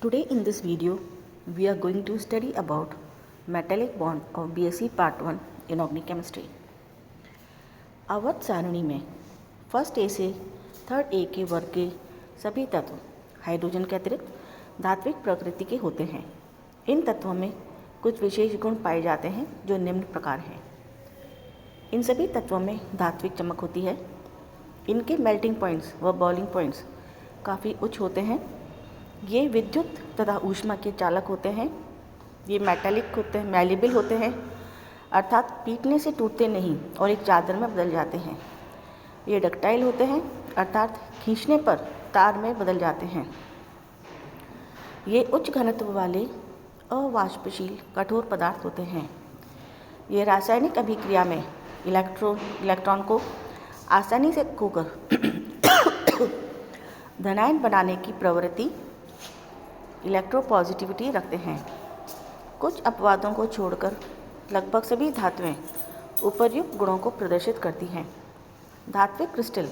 Today in this video, we are going to study about metallic bond of BSc Part 1 Inorganic Chemistry. आवर्त सारणी में first A से third A के वर्ग के सभी तत्व हाइड्रोजन के अतिरिक्त धात्विक प्रकृति के होते हैं। इन तत्वों में कुछ विशेष गुण पाए जाते हैं जो निम्न प्रकार हैं। इन सभी तत्वों में धात्विक चमक होती है। इनके मेल्टिंग पॉइंट्स व बॉइलिंग पॉइंट्स काफ़ी उच्च होते हैं। ये विद्युत तथा ऊष्मा के चालक होते हैं। ये मेटालिक होते हैं, मैलेबल होते हैं, अर्थात पीटने से टूटते नहीं और एक चादर में बदल जाते हैं। ये डक्टाइल होते हैं, अर्थात खींचने पर तार में बदल जाते हैं। ये उच्च घनत्व वाले अवाष्पशील कठोर पदार्थ होते हैं। ये रासायनिक अभिक्रिया में इलेक्ट्रॉन को आसानी से खोकर धनायन बनाने की प्रवृत्ति इलेक्ट्रोपॉजिटिविटी रखते हैं। कुछ अपवादों को छोड़कर लगभग सभी धातुएं उपर्युक्त गुणों को प्रदर्शित करती हैं। धात्विक क्रिस्टल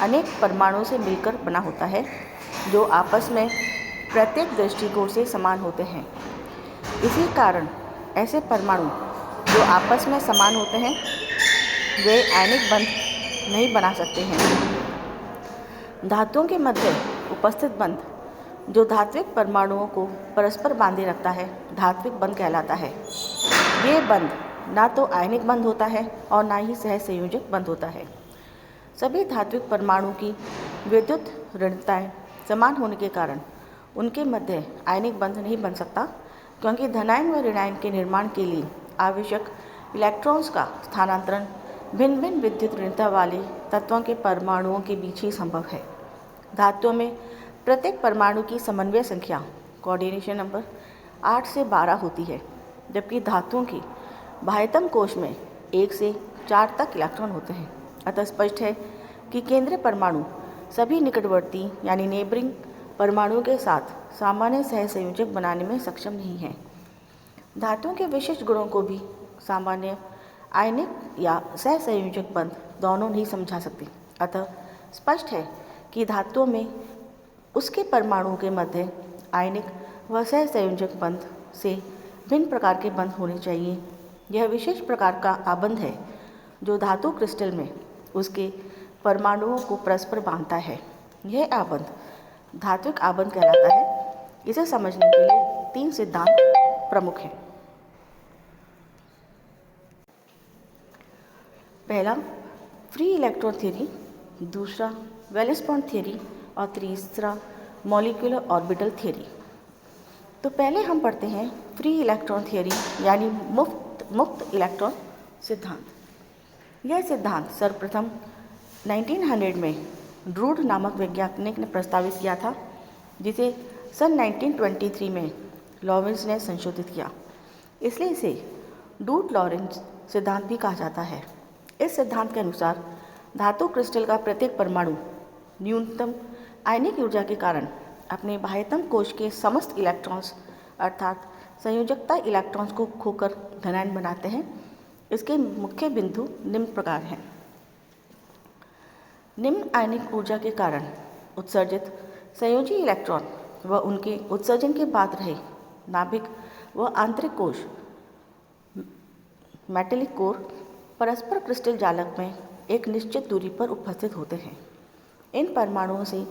अनेक परमाणुओं से मिलकर बना होता है जो आपस में प्रत्येक दृष्टिकोण से समान होते हैं। इसी कारण ऐसे परमाणु जो आपस में समान होते हैं वे आयनिक बंध नहीं बना सकते हैं। धातुओं के मध्य उपस्थित बंध जो धात्विक परमाणुओं को परस्पर बांधे रखता है धात्विक बंध कहलाता है। ये बंध ना तो आयनिक बंध होता है और ना ही सहसंयोजक बंध होता है। सभी धात्विक परमाणु की विद्युत ऋणताएं समान होने के कारण उनके मध्य आयनिक बंध नहीं बन सकता, क्योंकि धनायन व ऋणायन के निर्माण के लिए आवश्यक इलेक्ट्रॉन्स का स्थानांतरण भिन्न भिन्न विद्युत ऋणता वाले तत्वों के परमाणुओं के बीच ही संभव है। धातुओं में प्रत्येक परमाणु की समन्वय संख्या कोऑर्डिनेशन नंबर 8 से 12 होती है, जबकि धातुओं की बाह्यतम कोश में 1 से 4 तक इलेक्ट्रॉन होते हैं। अतः स्पष्ट है कि केंद्रीय परमाणु सभी निकटवर्ती यानी नेबरिंग परमाणुओं के साथ सामान्य सहसंयोजक बनाने में सक्षम नहीं है। धातुओं के विशिष्ट गुणों को भी सामान्य आयनिक या सहसंयोजक बंध दोनों नहीं समझा सकते। अतः स्पष्ट है कि धातुओं में उसके परमाणुओं के मध्य आयनिक व सहसंयोजक बंध से भिन्न प्रकार के बंध होने चाहिए। यह विशेष प्रकार का आबंध है जो धातु क्रिस्टल में उसके परमाणुओं को परस्पर बांधता है। यह आबंध धात्विक आबंध कहलाता है। इसे समझने के लिए 3 सिद्धांत प्रमुख हैं। पहला फ्री इलेक्ट्रॉन थ्योरी, दूसरा वैलेंस बॉन्ड थ्योरी और तीसरा मॉलिक्यूलर ऑर्बिटल थ्योरी। तो पहले हम पढ़ते हैं फ्री इलेक्ट्रॉन थ्योरी यानी मुक्त इलेक्ट्रॉन सिद्धांत। यह सिद्धांत सर्वप्रथम 1900 में ड्रूड नामक वैज्ञानिक ने प्रस्तावित किया था, जिसे सन 1923 में लॉरेंस ने संशोधित किया। इसलिए इसे ड्रूड लॉरेंस सिद्धांत भी कहा जाता है। इस सिद्धांत के अनुसार धातु क्रिस्टल का प्रत्येक परमाणु न्यूनतम आयनिक ऊर्जा के कारण अपने बाह्यतम कोश के समस्त इलेक्ट्रॉन्स अर्थात संयोजकता इलेक्ट्रॉन्स को खोकर धनायन बनाते हैं। इसके मुख्य बिंदु निम्न प्रकार हैं। निम्न आयनिक ऊर्जा के कारण उत्सर्जित संयोजी इलेक्ट्रॉन व उनके उत्सर्जन के बाद रहे नाभिक व आंतरिक कोश मेटेलिक कोर परस्पर क्रिस्टल जालक में एक निश्चित दूरी पर उपस्थित होते हैं। इन परमाणुओं से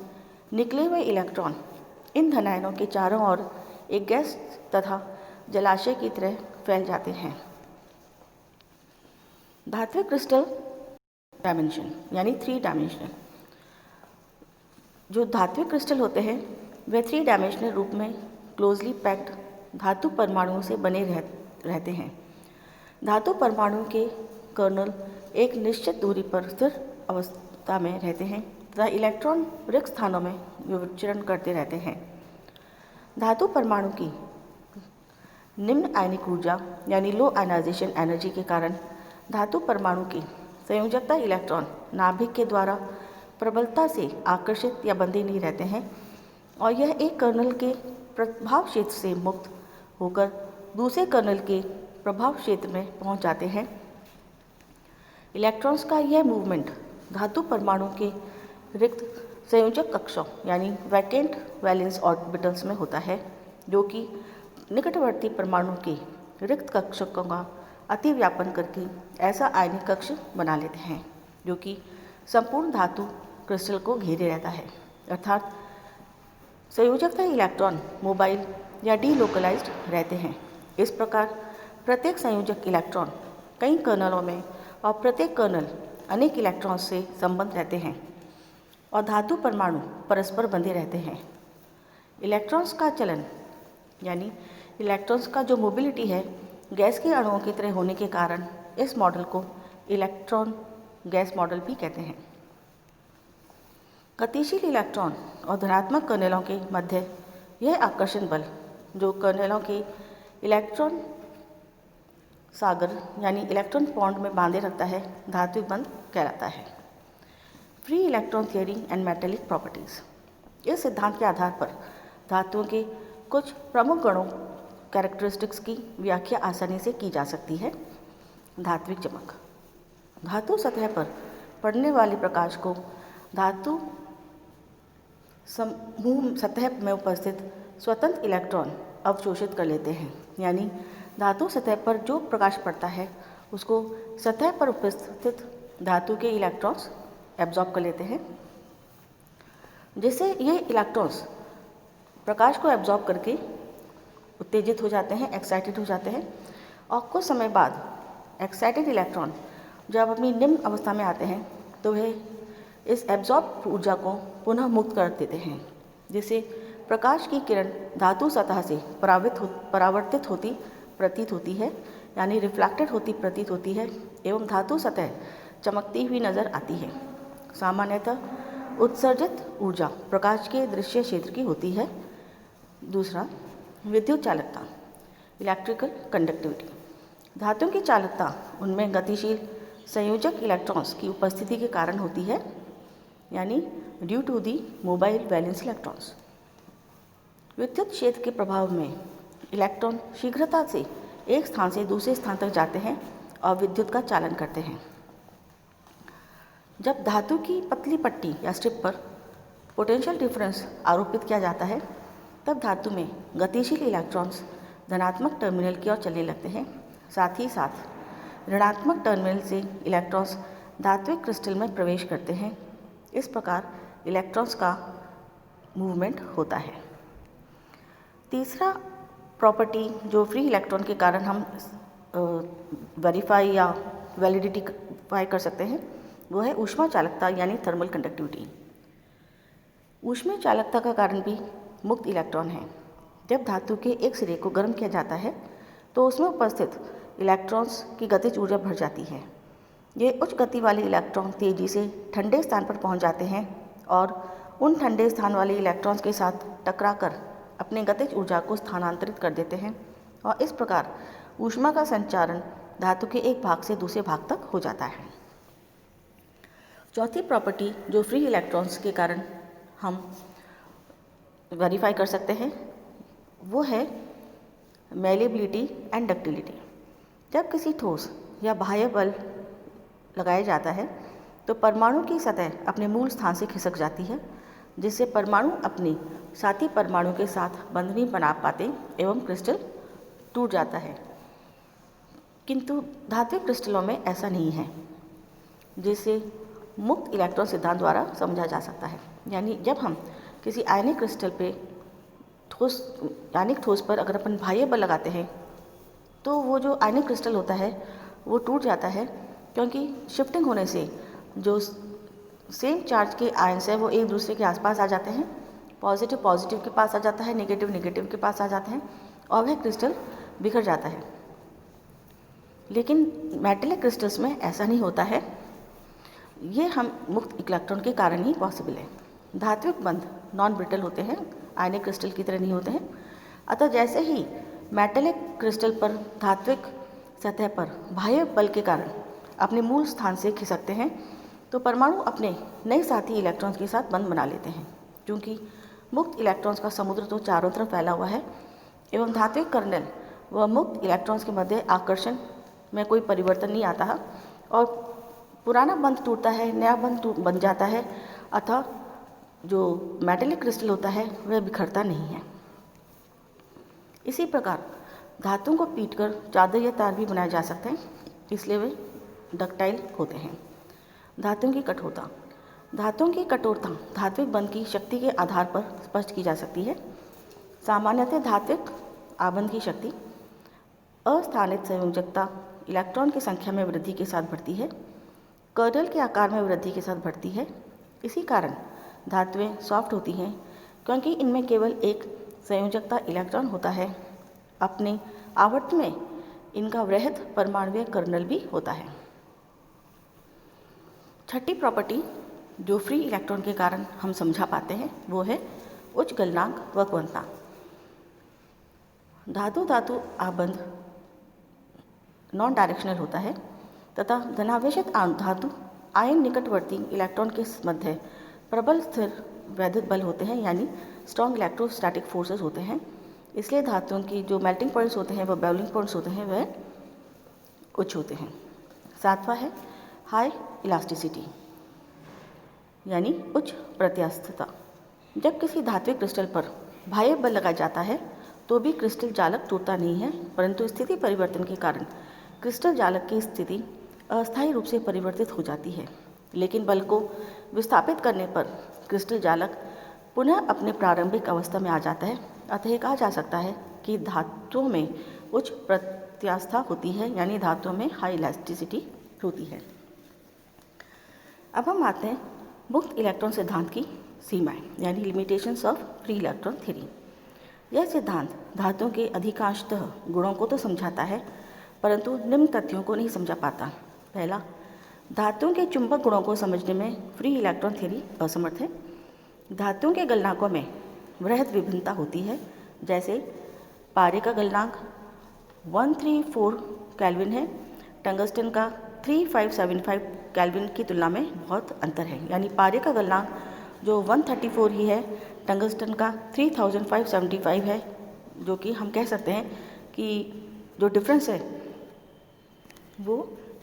निकले हुए इलेक्ट्रॉन इन धनायनों के चारों ओर एक गैस तथा जलाशय की तरह फैल जाते हैं। धात्विक क्रिस्टल डायमेंशन यानी 3 डायमेंशनल। जो धात्विक क्रिस्टल होते हैं वे 3 डायमेंशनल रूप में क्लोजली पैक्ड धातु परमाणुओं से बने रहते हैं। धातु परमाणु के कर्नल एक निश्चित दूरी पर स्थिर अवस्था में रहते हैं तथा इलेक्ट्रॉन रिक्त स्थानों में विचरण करते रहते हैं। धातु परमाणु की निम्न आयनिक ऊर्जा यानी लो आयनाइजेशन एनर्जी के कारण धातु परमाणु की संयोजकता इलेक्ट्रॉन नाभिक के द्वारा प्रबलता से आकर्षित या बंधे नहीं रहते हैं और यह एक कर्नल के प्रभाव क्षेत्र से मुक्त होकर दूसरे कर्नल के प्रभाव क्षेत्र में पहुंच जाते हैं। इलेक्ट्रॉन्स का यह मूवमेंट धातु परमाणु के रिक्त संयोजक कक्षों यानी वैकेंट वैलेंस ऑर्बिटल्स में होता है, जो कि निकटवर्ती परमाणु के रिक्त कक्षों का अतिव्यापन करके ऐसा आयनिक कक्ष बना लेते हैं जो कि संपूर्ण धातु क्रिस्टल को घेरे रहता है। अर्थात संयोजकता इलेक्ट्रॉन मोबाइल या डीलोकलाइज्ड रहते हैं। इस प्रकार प्रत्येक संयोजक इलेक्ट्रॉन कई कर्नलों में और प्रत्येक कर्नल अनेक इलेक्ट्रॉन से संबंध रहते हैं और धातु परमाणु परस्पर बंधे रहते हैं। इलेक्ट्रॉन्स का चलन यानी इलेक्ट्रॉन्स का जो मोबिलिटी है गैस के अणुओं की तरह होने के कारण इस मॉडल को इलेक्ट्रॉन गैस मॉडल भी कहते हैं। गतिशील इलेक्ट्रॉन और धनात्मक कर्नेलों के मध्य यह आकर्षण बल जो कर्नेलों के इलेक्ट्रॉन सागर यानी इलेक्ट्रॉन बॉन्ड में बांधे रखता है धात्विक बंध कहलाता है। Free electron theory and metallic properties. इस सिद्धांत के आधार पर धातुओं के कुछ प्रमुख गुणों कैरेक्टरिस्टिक्स की व्याख्या आसानी से की जा सकती है। धात्विक चमक। धातु सतह पर पड़ने वाले प्रकाश को धातु समूह सतह में उपस्थित स्वतंत्र इलेक्ट्रॉन अवशोषित कर लेते हैं, यानी धातु सतह पर जो प्रकाश पड़ता है उसको सतह पर उपस्थित धातु के इलेक्ट्रॉन्स एब्जॉर्ब कर लेते हैं, जिससे ये इलेक्ट्रॉन्स प्रकाश को एब्जॉर्ब करके उत्तेजित हो जाते हैं, एक्साइटेड हो जाते हैं और कुछ समय बाद एक्साइटेड इलेक्ट्रॉन जब अपनी निम्न अवस्था में आते हैं तो वह इस एब्जॉर्ब ऊर्जा को पुनः मुक्त कर देते हैं, जिससे प्रकाश की किरण धातु सतह से परावर्तित होती प्रतीत होती है, यानी रिफ्लेक्टेड होती प्रतीत होती है एवं धातु सतह चमकती हुई नजर आती है। सामान्यतः उत्सर्जित ऊर्जा प्रकाश के दृश्य क्षेत्र की होती है। दूसरा, विद्युत चालकता इलेक्ट्रिकल कंडक्टिविटी। धातुओं की चालकता उनमें गतिशील संयोजक इलेक्ट्रॉन्स की उपस्थिति के कारण होती है, यानी due to the mobile valence electrons. विद्युत क्षेत्र के प्रभाव में इलेक्ट्रॉन शीघ्रता से एक स्थान से दूसरे स्थान तक जाते हैं और विद्युत का चालन करते हैं। जब धातु की पतली पट्टी या स्ट्रिप पर पोटेंशियल डिफरेंस आरोपित किया जाता है तब धातु में गतिशील इलेक्ट्रॉन्स धनात्मक टर्मिनल की ओर चलने लगते हैं। साथ ही साथ ऋणात्मक टर्मिनल से इलेक्ट्रॉन्स धात्विक क्रिस्टल में प्रवेश करते हैं। इस प्रकार इलेक्ट्रॉन्स का मूवमेंट होता है। तीसरा प्रॉपर्टी जो फ्री इलेक्ट्रॉन के कारण हम वेरीफाई या वैलिडिटीफाई कर सकते हैं वो है ऊष्मा चालकता यानी थर्मल कंडक्टिविटी। ऊष्मीय चालकता का कारण भी मुक्त इलेक्ट्रॉन है। जब धातु के एक सिरे को गर्म किया जाता है तो उसमें उपस्थित इलेक्ट्रॉन्स की गतिज ऊर्जा बढ़ जाती है। ये उच्च गति वाले इलेक्ट्रॉन तेजी से ठंडे स्थान पर पहुंच जाते हैं और उन ठंडे स्थान वाले इलेक्ट्रॉन्स के साथ टकराकर अपने गतिज ऊर्जा को स्थानांतरित कर देते हैं और इस प्रकार ऊष्मा का संचारण धातु के एक भाग से दूसरे भाग तक हो जाता है। चौथी प्रॉपर्टी जो फ्री इलेक्ट्रॉन्स के कारण हम वेरीफाई कर सकते हैं वो है मेलेबिलिटी एंड डक्टिलिटी। जब किसी ठोस या बाह्य बल लगाया जाता है तो परमाणु की सतह अपने मूल स्थान से खिसक जाती है, जिससे परमाणु अपनी साथी परमाणु के साथ बंध नहीं बना पाते एवं क्रिस्टल टूट जाता है। किंतु धात्विक क्रिस्टलों में ऐसा नहीं है, जिसे मुक्त इलेक्ट्रॉन सिद्धांत द्वारा समझा जा सकता है। यानी जब हम किसी आयनिक क्रिस्टल पे आयनिक ठोस पर अगर अपन बाह्य बल लगाते हैं तो वो जो आयनिक क्रिस्टल होता है वो टूट जाता है, क्योंकि शिफ्टिंग होने से जो सेम चार्ज के आयन्स हैं वो एक दूसरे के आसपास आ जाते हैं। पॉजिटिव पॉजिटिव के पास आ जाता है, नेगेटिव नेगेटिव के पास आ जाते हैं और वह क्रिस्टल बिखर जाता है। लेकिन मेटेलिक क्रिस्टल्स में ऐसा नहीं होता है। ये हम मुक्त इलेक्ट्रॉन के कारण ही पॉसिबल है। धात्विक बंध नॉन ब्रिटल होते हैं, आयनिक क्रिस्टल की तरह नहीं होते हैं। अतः जैसे ही मेटेलिक क्रिस्टल पर धात्विक सतह पर बाह्य बल के कारण अपने मूल स्थान से खिसकते हैं तो परमाणु अपने नए साथी इलेक्ट्रॉन्स के साथ बंध बना लेते हैं। क्योंकि मुक्त इलेक्ट्रॉन्स का समुद्र तो चारों तरफ फैला हुआ है एवं धात्विक कर्नेल व मुक्त इलेक्ट्रॉन्स के मध्य आकर्षण में कोई परिवर्तन नहीं आता है और पुराना बंध टूटता है, नया बंध बन जाता है। अतः जो मेटेलिक क्रिस्टल होता है वह बिखरता नहीं है। इसी प्रकार धातुओं को पीटकर चादर या तार भी बनाए जा सकते हैं, इसलिए वे डक्टाइल होते हैं। धातुओं की कठोरता। धातुओं की कठोरता धात्विक बंध की शक्ति के आधार पर स्पष्ट की जा सकती है। सामान्यतः धात्विक आबंध की शक्ति अस्थानित संयोजकता इलेक्ट्रॉन की संख्या में वृद्धि के साथ बढ़ती है, कर्नल के आकार में वृद्धि के साथ बढ़ती है। इसी कारण धातुएं सॉफ्ट होती हैं, क्योंकि इनमें केवल एक संयोजकता इलेक्ट्रॉन होता है। अपने आवर्त में इनका वृहद परमाणुीय कर्नल भी होता है। छठी प्रॉपर्टी जो फ्री इलेक्ट्रॉन के कारण हम समझा पाते हैं वो है उच्च गलनांक व क्वनता। धातु धातु आबंध नॉन डायरेक्शनल होता है तथा धनावेशित धातु आयन निकटवर्ती इलेक्ट्रॉन के मध्य प्रबल स्थिर वैद्युत बल होते हैं, यानी स्ट्रॉन्ग इलेक्ट्रोस्टैटिक फोर्सेस होते हैं। इसलिए धातुओं की जो मेल्टिंग पॉइंट्स होते हैं, वह बॉइलिंग पॉइंट्स होते हैं, वह उच्च होते हैं। सातवां है हाई इलास्टिसिटी, यानी उच्च प्रत्यास्थता। जब किसी धात्विक क्रिस्टल पर बाह्य बल लगाया जाता है तो भी क्रिस्टल जालक टूटता नहीं है, परंतु स्थिति परिवर्तन के कारण क्रिस्टल जालक की स्थिति अस्थायी रूप से परिवर्तित हो जाती है। लेकिन बल को विस्थापित करने पर क्रिस्टल जालक पुनः अपने प्रारंभिक अवस्था में आ जाता है। अतः यह कहा जा सकता है कि धातुओं में उच्च प्रत्यास्था होती है, यानी धातुओं में हाई इलास्टिसिटी होती है। अब हम आते हैं मुक्त इलेक्ट्रॉन सिद्धांत की सीमाएं, यानी limitations of free electron theory. यह सिद्धांत धातुओं के अधिकांशतः गुणों को तो समझाता है, परंतु निम्न तथ्यों को नहीं समझा पाता। पहला, धातुओं के चुंबक गुणों को समझने में फ्री इलेक्ट्रॉन थ्योरी असमर्थ है। धातुओं के गलनांकों में वृहद विभिन्नता होती है, जैसे पारे का गलनांक 134 केल्विन है, टंगस्टन का 3575 केल्विन की तुलना में बहुत अंतर है। यानी पारे का गलनांक जो 134 ही है, टंगस्टन का 3575 है, जो कि हम कह सकते हैं कि जो डिफरेंस है वो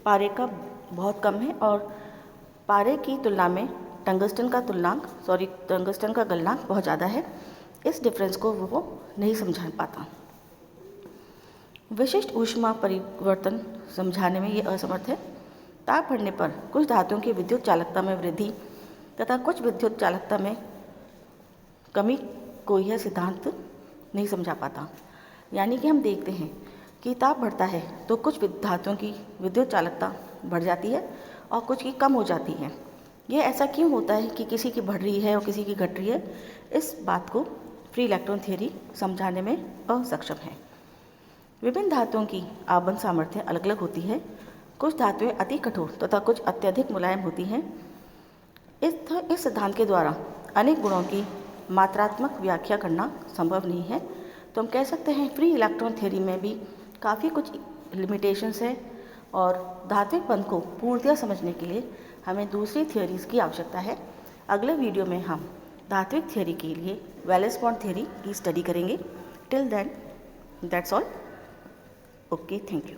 पारे का बहुत कम है और पारे की तुलना में टंगस्टन का गलनांक बहुत ज़्यादा है। इस डिफरेंस को वो नहीं समझा पाता। विशिष्ट ऊष्मा परिवर्तन समझाने में ये असमर्थ है। ताप बढ़ने पर कुछ धातुओं की विद्युत चालकता में वृद्धि तथा कुछ विद्युत चालकता में कमी को यह सिद्धांत नहीं समझा पाता। यानी कि हम देखते हैं कि ताप बढ़ता है तो कुछ धातुओं की विद्युत चालकता बढ़ जाती है और कुछ की कम हो जाती है। ये ऐसा क्यों होता है कि किसी की बढ़ रही है और किसी की घट रही है, इस बात को फ्री इलेक्ट्रॉन थ्योरी समझाने में असक्षम है। विभिन्न धातुओं की आबंध सामर्थ्य अलग अलग होती है। कुछ धातुएं अति कठोर तथा कुछ अत्यधिक मुलायम होती हैं। इस सिद्धांत के द्वारा अनेक गुणों की मात्रात्मक व्याख्या करना संभव नहीं है। तो हम कह सकते हैं फ्री इलेक्ट्रॉन थ्योरी में भी काफ़ी कुछ लिमिटेशंस है और धात्विक बंध को पूर्णतः समझने के लिए हमें दूसरी थ्योरीज की आवश्यकता है। अगले वीडियो में हम धात्विक थ्योरी के लिए वैलेंस बॉन्ड थ्योरी की स्टडी करेंगे। Till then that's all. Okay, thank you.